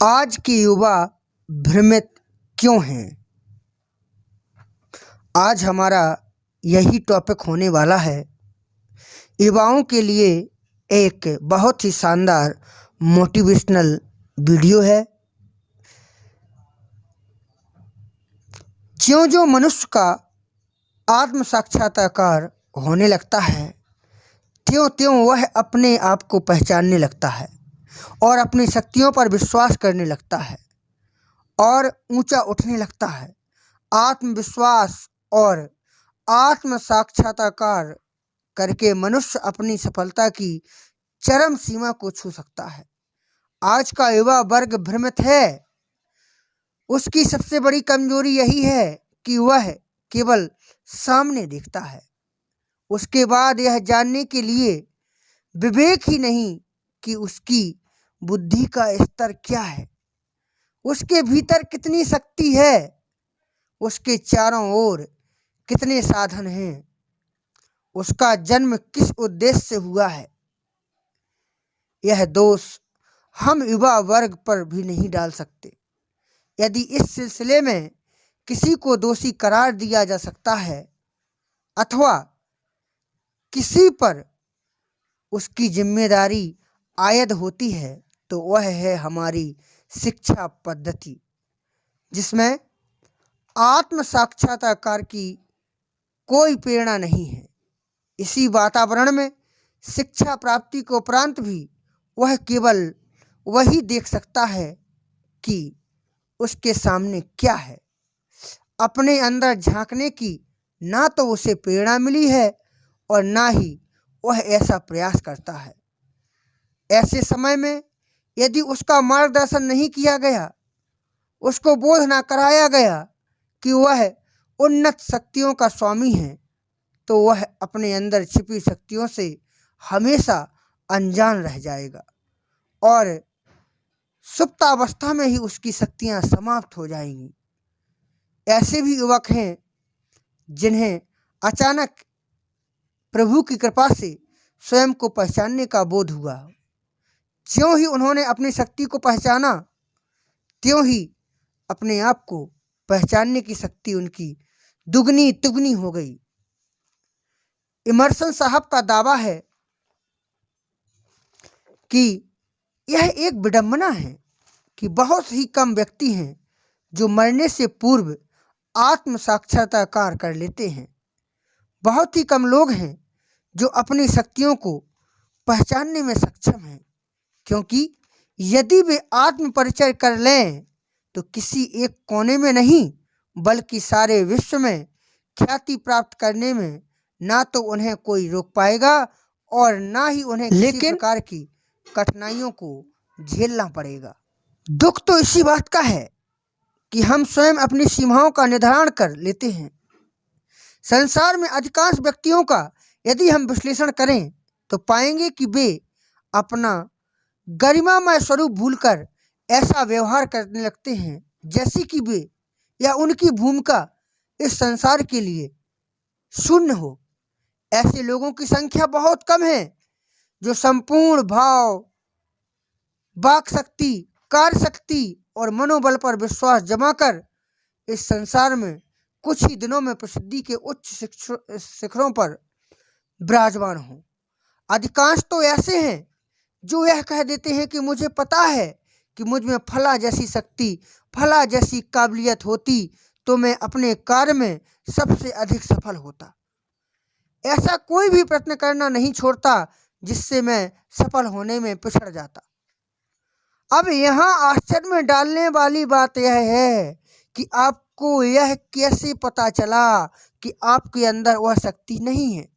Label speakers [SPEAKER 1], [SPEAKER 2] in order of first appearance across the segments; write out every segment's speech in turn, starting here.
[SPEAKER 1] आज के युवा भ्रमित क्यों हैं? आज हमारा यही टॉपिक होने वाला है। युवाओं के लिए एक बहुत ही शानदार मोटिवेशनल वीडियो है। ज्यों-ज्यों मनुष्य का आत्म साक्षात्कार होने लगता है, त्यों-त्यों वह अपने आप को पहचानने लगता है और अपनी शक्तियों पर विश्वास करने लगता है और ऊंचा उठने लगता है। आत्मविश्वास और आत्म साक्षात्कार करके मनुष्य अपनी सफलता की चरम सीमा को छू सकता है। आज का युवा वर्ग भ्रमित है। उसकी सबसे बड़ी कमजोरी यही है कि वह केवल सामने देखता है। उसके बाद यह जानने के लिए विवेक ही नहीं कि उसकी बुद्धि का स्तर क्या है, उसके भीतर कितनी शक्ति है, उसके चारों ओर कितने साधन हैं, उसका जन्म किस उद्देश्य से हुआ है। यह दोष हम युवा वर्ग पर भी नहीं डाल सकते। यदि इस सिलसिले में किसी को दोषी करार दिया जा सकता है अथवा किसी पर उसकी जिम्मेदारी आयद होती है तो वह है हमारी शिक्षा पद्धति, जिसमें आत्म साक्षात्कार की कोई प्रेरणा नहीं है। इसी वातावरण में शिक्षा प्राप्ति के उपरांत भी वह केवल वही देख सकता है कि उसके सामने क्या है। अपने अंदर झांकने की ना तो उसे प्रेरणा मिली है और ना ही वह ऐसा प्रयास करता है। ऐसे समय में यदि उसका मार्गदर्शन नहीं किया गया, उसको बोध ना कराया गया कि वह उन्नत शक्तियों का स्वामी है, तो वह अपने अंदर छिपी शक्तियों से हमेशा अनजान रह जाएगा और सुप्तावस्था में ही उसकी शक्तियां समाप्त हो जाएंगी। ऐसे भी युवक हैं जिन्हें अचानक प्रभु की कृपा से स्वयं को पहचानने का बोध हुआ। ज्यों ही उन्होंने अपनी शक्ति को पहचाना, त्यों ही अपने आप को पहचानने की शक्ति उनकी दुगनी तिगुनी हो गई। इमर्सन साहब का दावा है कि यह एक विडंबना है कि बहुत ही कम व्यक्ति हैं जो मरने से पूर्व आत्म साक्षात्कार कर लेते हैं। बहुत ही कम लोग हैं जो अपनी शक्तियों को पहचानने में सक्षम हैं, क्योंकि यदि वे आत्म परिचय कर लें तो किसी एक कोने में नहीं बल्कि सारे विश्व में ख्याति प्राप्त करने में ना तो उन्हें कोई रोक पाएगा और ना ही उन्हें किसी प्रकार की कठिनाइयों को झेलना पड़ेगा। दुख तो इसी बात का है कि हम स्वयं अपनी सीमाओं का निर्धारण कर लेते हैं। संसार में अधिकांश व्यक्तियों का यदि हम विश्लेषण करें तो पाएंगे कि वे अपना गरिमामय स्वरूप भूलकर ऐसा व्यवहार करने लगते हैं जैसे कि वे या उनकी भूमिका इस संसार के लिए शून्य हो। ऐसे लोगों की संख्या बहुत कम है जो संपूर्ण भाव, वाक शक्ति, कार्य शक्ति और मनोबल पर विश्वास जमा कर इस संसार में कुछ ही दिनों में प्रसिद्धि के उच्च शिखरों पर विराजमान हों। अधिकांश तो ऐसे हैं जो यह कह देते हैं कि मुझे पता है कि मुझ में फला जैसी शक्ति, फला जैसी काबिलियत होती तो मैं अपने कार्य में सबसे अधिक सफल होता। ऐसा कोई भी प्रयत्न करना नहीं छोड़ता जिससे मैं सफल होने में पिछड़ जाता। अब यहाँ आश्चर्य में डालने वाली बात यह है कि आपको यह कैसे पता चला कि आपके अंदर वह शक्ति नहीं है।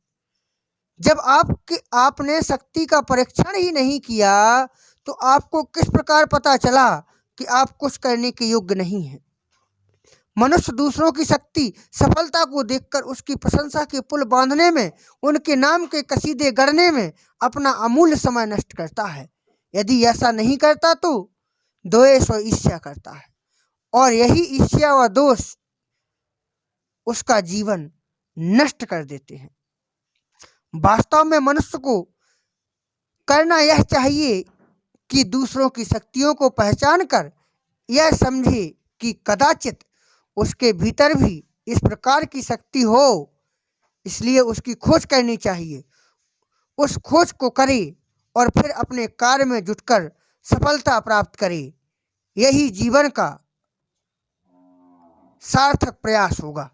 [SPEAKER 1] जब आपने शक्ति का परीक्षण ही नहीं किया तो आपको किस प्रकार पता चला कि आप कुछ करने के योग्य नहीं हैं। मनुष्य दूसरों की शक्ति, सफलता को देखकर उसकी प्रशंसा के पुल बांधने में, उनके नाम के कसीदे गढ़ने में अपना अमूल्य समय नष्ट करता है। यदि ऐसा नहीं करता तो द्वेष और ईर्ष्या करता है और यही ईर्ष्या व दोष उसका जीवन नष्ट कर देते हैं। वास्तव में मनुष्य को करना यह चाहिए कि दूसरों की शक्तियों को पहचान कर यह समझे कि कदाचित उसके भीतर भी इस प्रकार की शक्ति हो, इसलिए उसकी खोज करनी चाहिए। उस खोज को करे और फिर अपने कार्य में जुटकर सफलता प्राप्त करे। यही जीवन का सार्थक प्रयास होगा।